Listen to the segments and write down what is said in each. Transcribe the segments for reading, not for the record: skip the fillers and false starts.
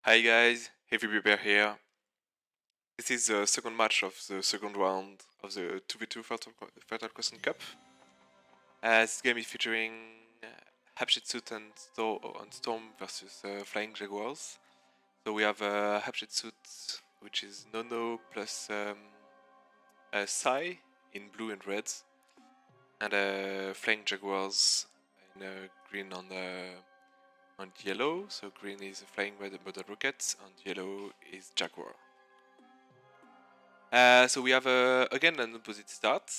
Hi guys, Heavy Bear here. This is the second match of the second round of the 2v2 Fatal Question Cup. This game is featuring Hapshepsut and Storm versus Flying Jaguars. So we have Hapshepsut, which is Nono plus Sai in blue and red, and Flying Jaguars in green on yellow. So green is Flying Model Rocket and yellow is Jaguar. So we have again an opposite start.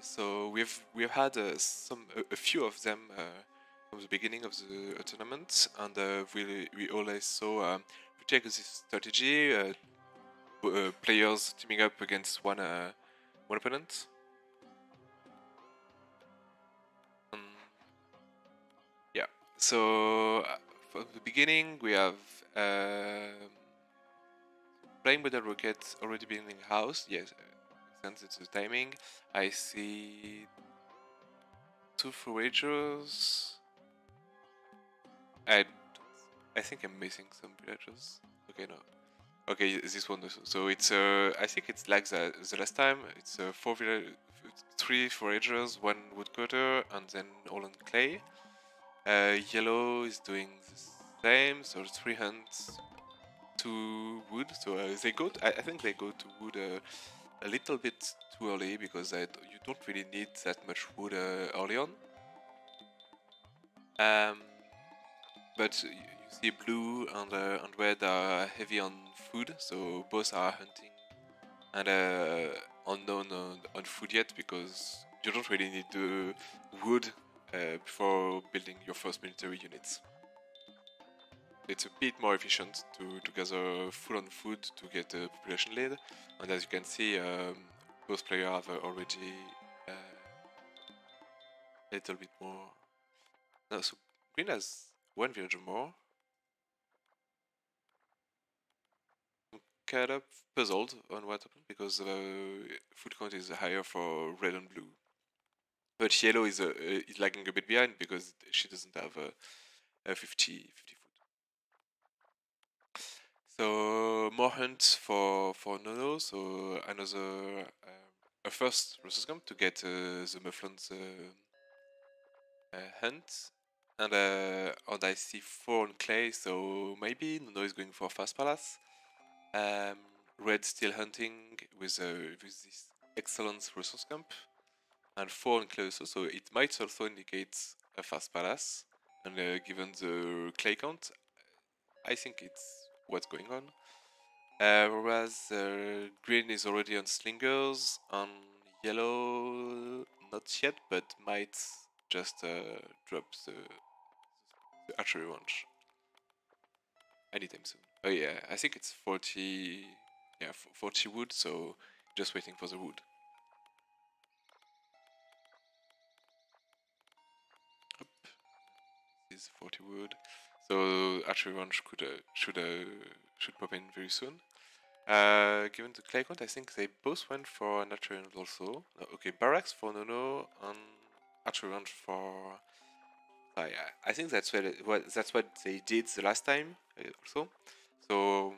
So we've had a few of them from the beginning of the tournament, and we always saw pretty aggressive strategy. Players teaming up against one opponent. Yeah. So from the beginning we have. Playing with the rocket already building house, yes, since it's the timing. I see 2 foragers. I think I'm missing some villagers. Okay, no. Okay, this one also. So it's I think it's like the last time. It's 3 foragers, 1 woodcutter, and then all on clay. Yellow is doing the same, so 3 hunts, 2 wood. So they go. I think they go to wood a little bit too early because you don't really need that much wood early on. But you see blue and red are heavy on food, so both are hunting and unknown on food yet because you don't really need the wood before building your first military units. It's a bit more efficient to gather food on food to get a population lead, and as you can see, both players have already a little bit more. No, so green has 1 villager more. I'm kind of puzzled on what happened because food count is higher for red and blue, but yellow is lagging a bit behind because she doesn't have a 50 food. So more hunts for Nono. So another a first resource camp to get the mufflons hunt, and I see 4 on clay. So maybe Nono is going for fast palace. Red still hunting with this excellent resource camp, and 4 on clay also. So it might also indicate a fast palace. And given the clay count, I think it's what's going on. Whereas green is already on slingers, on yellow not yet, but might just drop the archery launch anytime soon. Oh yeah, I think it's 40, yeah, 40 wood, so just waiting for the wood. Up. This is 40 wood, so archery launch should pop in very soon. Given the clay count, I think they both went for natural also. Okay, barracks for Nono and archery launch for. I think that's what they did the last time also. So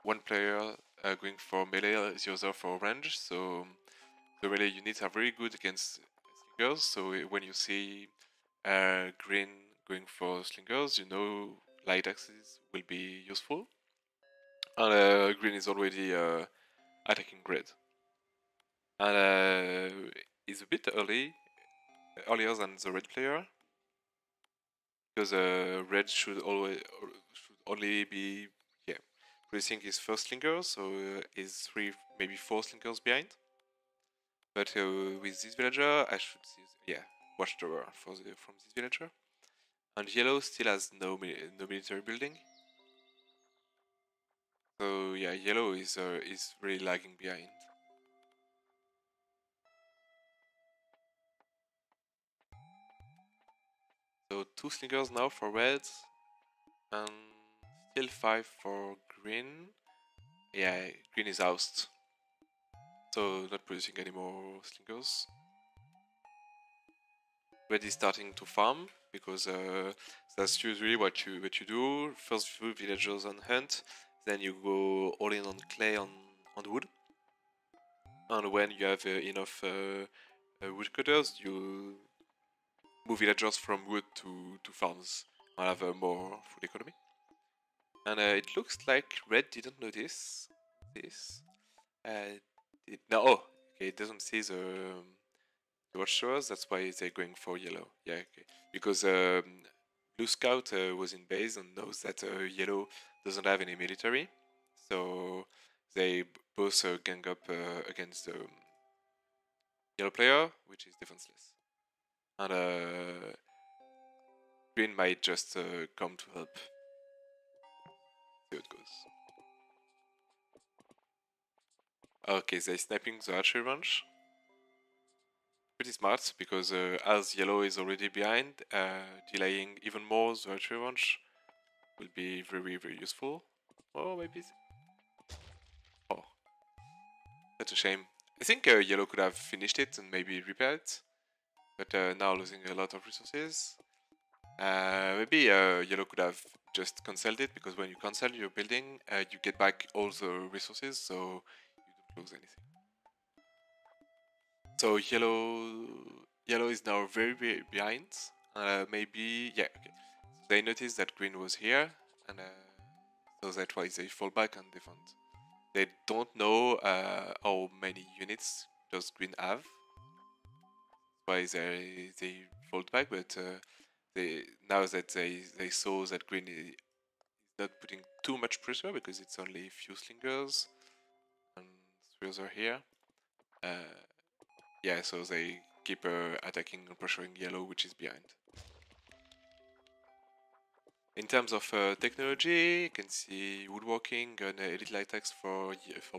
one player going for melee, the other for range. So the melee units are very good against slingers. So when you see green going for slingers, you know light axes will be useful. And green is already attacking red. And it's a bit earlier than the red player, because red should only be producing his first slinger, so is 3 maybe 4 slingers behind. But with this villager, I should see watchtower from this villager. And yellow still has no military building. So yeah, yellow is really lagging behind. So 2 slingers now for red, and still 5 for green. Yeah, green is oust, so not producing any more slingers. Red is starting to farm, because that's usually what you do. First few villagers on hunt, then you go all in on clay on wood, and when you have enough woodcutters, you move villagers from wood to farms and have more food economy. And it looks like red didn't notice this. No, oh, okay, it doesn't see the watchtowers. That's why they're going for yellow. Yeah, okay, because blue scout was in base and knows that yellow doesn't have any military, so they both gang up against the yellow player, which is defenseless. And green might just come to help. See how it goes. Okay, they're sniping the archery range. Pretty smart, because as yellow is already behind, delaying even more the archery range will be very, very useful. Oh, maybe. Oh, that's a shame. I think yellow could have finished it and maybe repaired it, but now losing a lot of resources. Maybe yellow could have just cancelled it, because when you cancel your building, you get back all the resources, so you don't lose anything. So yellow is now very, very behind. Maybe, yeah, okay. So they noticed that green was here, and so that's why they fall back and defend. They don't know how many units does green have. Why they fall back, but they now that they saw that green is not putting too much pressure, because it's only a few slingers and three are here. Yeah, so they keep attacking and pressuring yellow, which is behind. In terms of technology, you can see woodworking and elite light axe for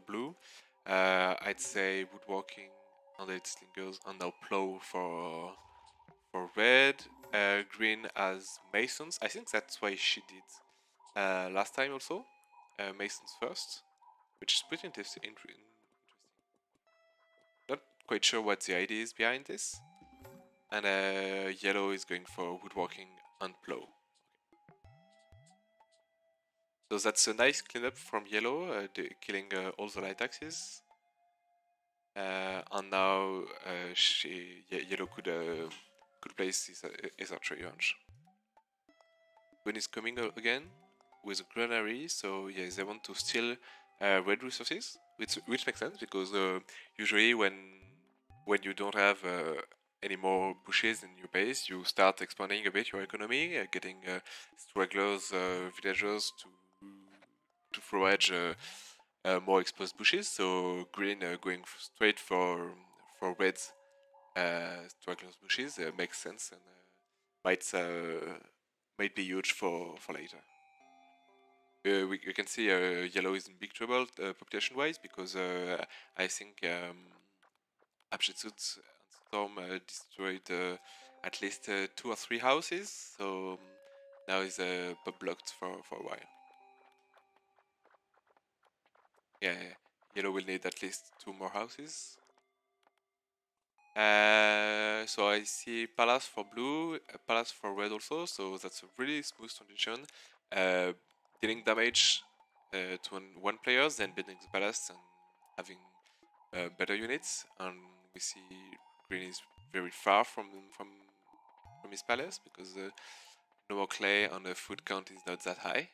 blue. I'd say woodworking and elite slingers, and now plow for red. Green as masons. I think that's why she did last time also. Masons first, which is pretty interesting. Not quite sure what the idea is behind this. And yellow is going for woodworking and plow. So that's a nice cleanup from yellow, killing all the light axes. And now yellow could place his archery range. Green is coming again with a granary, so yeah, they want to steal red resources, which makes sense, because usually when you don't have any more bushes in your base, you start expanding a bit your economy, getting stragglers, villagers to forage more exposed bushes. So green going straight for red stragglers bushes makes sense, and might be huge for later. We can see yellow is in big trouble population-wise, because I think Hapshepsut and Storm destroyed at least 2 or 3 houses, so now is blocked for a while. Yeah, yellow will need at least 2 more houses. So I see palace for blue, palace for red also, so that's a really smooth transition. Dealing damage to one player, then building the palace and having better units. And we see green is very far from his palace, because no more clay and the food count is not that high.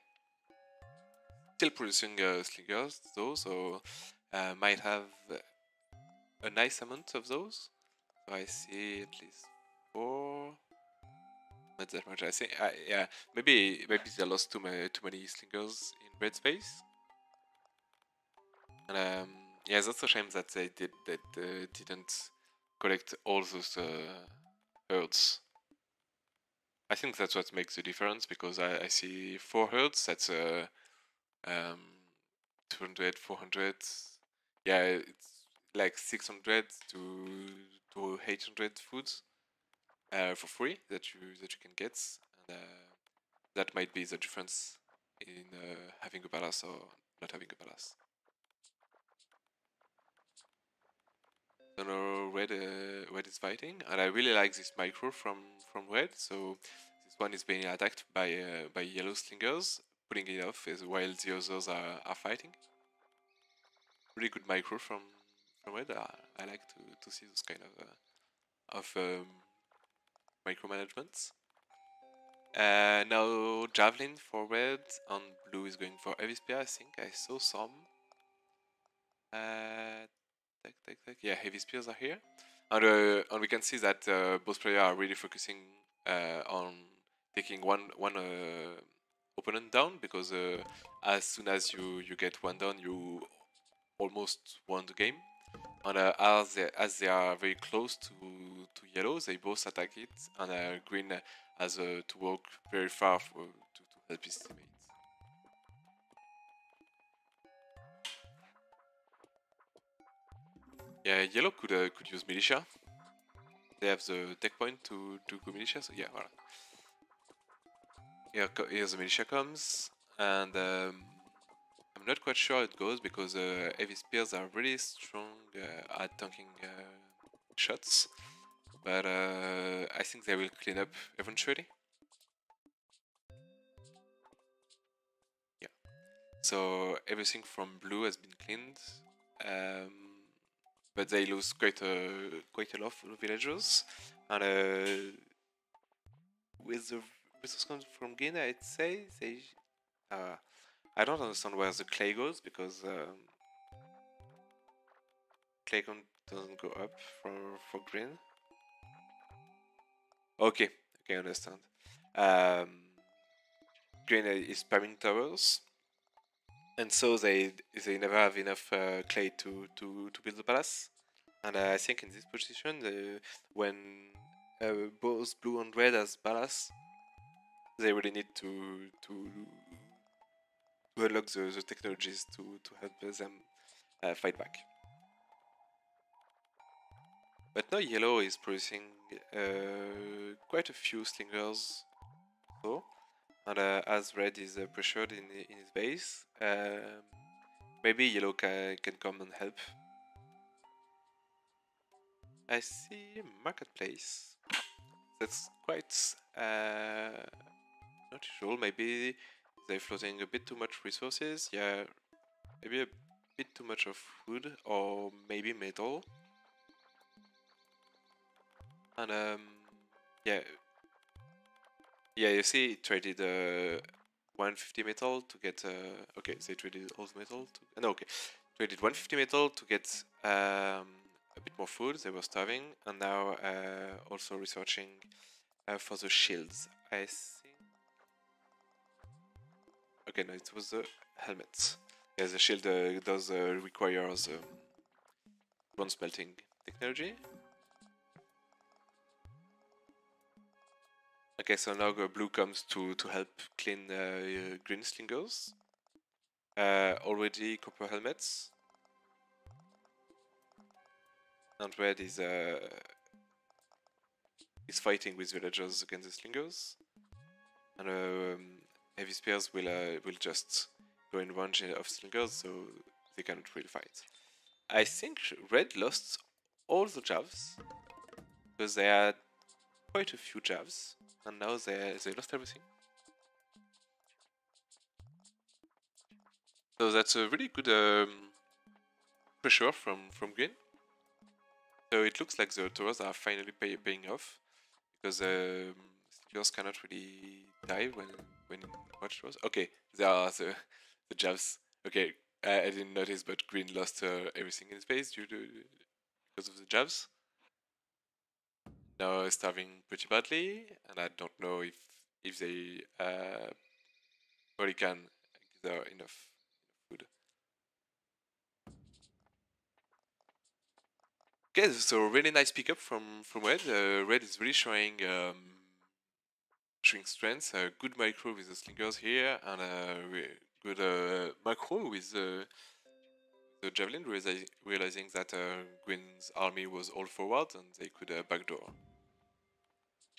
Still producing slingers though, so might have a nice amount of those. So I see at least 4. Not that much. I think, yeah, maybe they lost too many slingers in red space. And yeah, that's a shame that they didn't collect all those herds. I think that's what makes the difference, because I see 4 herds. That's 200, 400. Yeah, it's like 600 to 800 foods for free that you can get, and that might be the difference in having a palace or not having a palace. So now red is fighting, and I really like this micro from red. So this one is being attacked by yellow slingers, pulling it off as while the others are fighting. Really good micro from red. I like to see this kind of micromanagement. Now javelin for red, and blue is going for heavy spear. I think I saw some. Yeah, heavy spears are here, and we can see that both players are really focusing on taking one opponent down, because as soon as you get one down, you almost won the game. And as they are very close to yellow, they both attack it, and green has to walk very far to help his teammates. Yeah, yellow could use militia. They have the tech point to go militia, so yeah, voilà. Here the militia comes, and I'm not quite sure how it goes, because heavy spears are really strong at tanking shots, but I think they will clean up eventually. Yeah, so everything from blue has been cleaned, um, but they lose quite a lot of villagers, and with the resources from green, I'd say they. I don't understand where the clay goes, because clay doesn't go up for green. Okay, I understand. Um, green is spamming towers, and so they never have enough clay to build the palace. And I think in this position, when both blue and red has palace, they really need to unlock the technologies to help them fight back. But now yellow is producing quite a few slingers, so, and as red is pressured in his base, maybe yellow can come and help. I see marketplace. That's quite not usual. Maybe they're floating a bit too much resources. Yeah, maybe a bit too much of food, or maybe metal. And yeah, you see, it traded 150 metal to get. Okay, they traded all the metal to. No, okay, traded 150 metal to get a bit more food. They were starving, and now also researching for the shields. I think. Okay, no, it was the helmet. Yeah, the shield does requires bronze smelting technology. Okay, so now blue comes to help clean green slingers. Already copper helmets. And red is fighting with villagers against the slingers. And heavy spears will just go in range of slingers, so they cannot really fight. I think red lost all the jabs, because they had quite a few jabs, and now they lost everything. So that's a really good pressure from green. So it looks like the towers are finally paying off, because slingers cannot really die when in watch towers. Okay, there are the jabs. Okay, I didn't notice, but green lost everything in space because of the jabs. Now starving pretty badly, and I don't know if they really can gather enough food. Okay, so really nice pickup from red. Red is really showing strength. Good micro with the slingers here, and good macro with the javelin, realizing that Green's army was all forward and they could backdoor.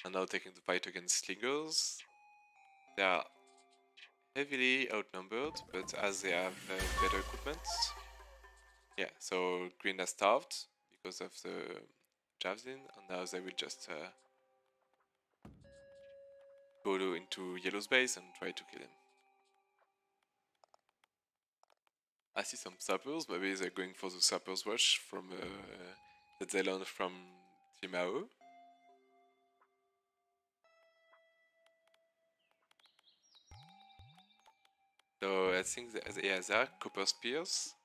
And now taking the fight against slingers. They are heavily outnumbered, but as they have better equipment, yeah, so Green has starved because of the javelin, and now they will just into yellow's base and try to kill him. I see some sappers, maybe they're going for the sappers rush from that they learned from Team AO. So I think yeah, there are copper spears.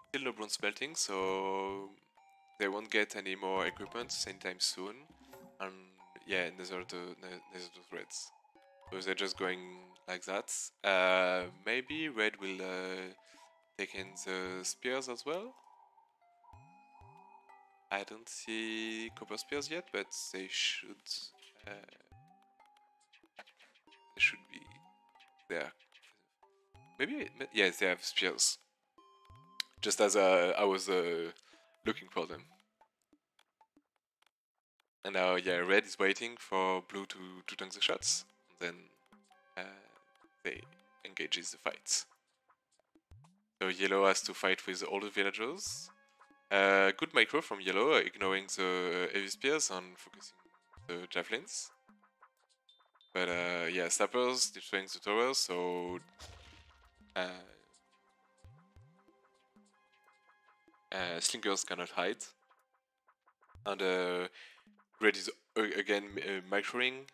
Still no bronze smelting, so they won't get any more equipment anytime soon. And yeah, neither the reds. So they're just going like that. Maybe red will take in the spears as well. I don't see copper spears yet, but they should be there. Maybe yes, they have spears. Just as I was looking for them. And now, yeah, red is waiting for blue to tank the shots. And then they engages the fight. So yellow has to fight with all the villagers. Good micro from yellow, ignoring the heavy spears and focusing the javelins. But yeah, sappers destroying the towers, so slingers cannot hide. And red is again microing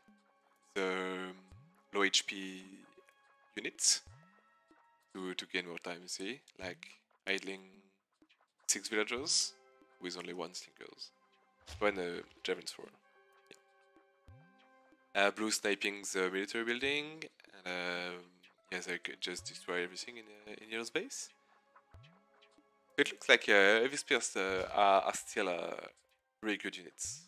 the low HP units to gain more time, you see? Like idling 6 villagers with only 1 slingers. When javelins for. Yeah. Blue sniping the military building, and yes, I could just destroy everything in yellow's base. It looks like heavy spears are still really good units.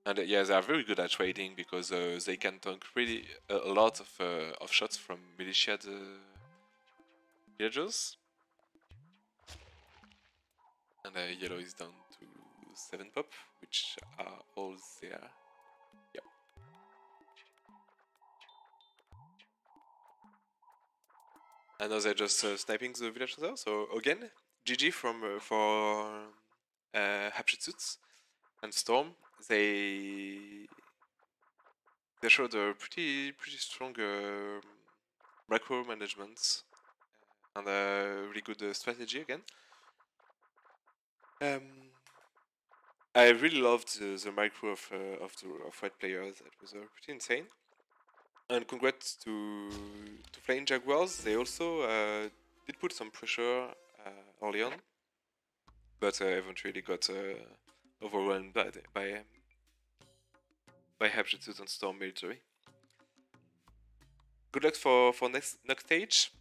And yeah, they are very good at trading because they can tank really a lot of shots from militia villagers. And yellow is down to 7 pop, which are all there. Yep. And now they're just sniping the villagers there. So again, GG for Hapshepsut and Storm. They showed a pretty strong macro management and a really good strategy again. I really loved the micro of white players. That was pretty insane. And congrats to Flying Jaguars. They also did put some pressure early on, but eventually got overrun by Hapshepsut and Storm military. Good luck for next stage.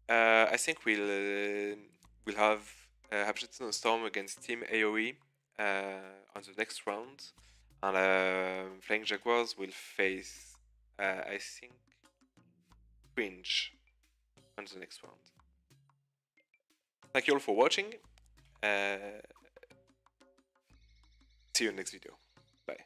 I think we'll have Hapshepsut and Storm against Team AOE on the next round, and Flying Jaguars will face I think Cringe on the next round. Thank you all for watching. See you in the next video. Bye.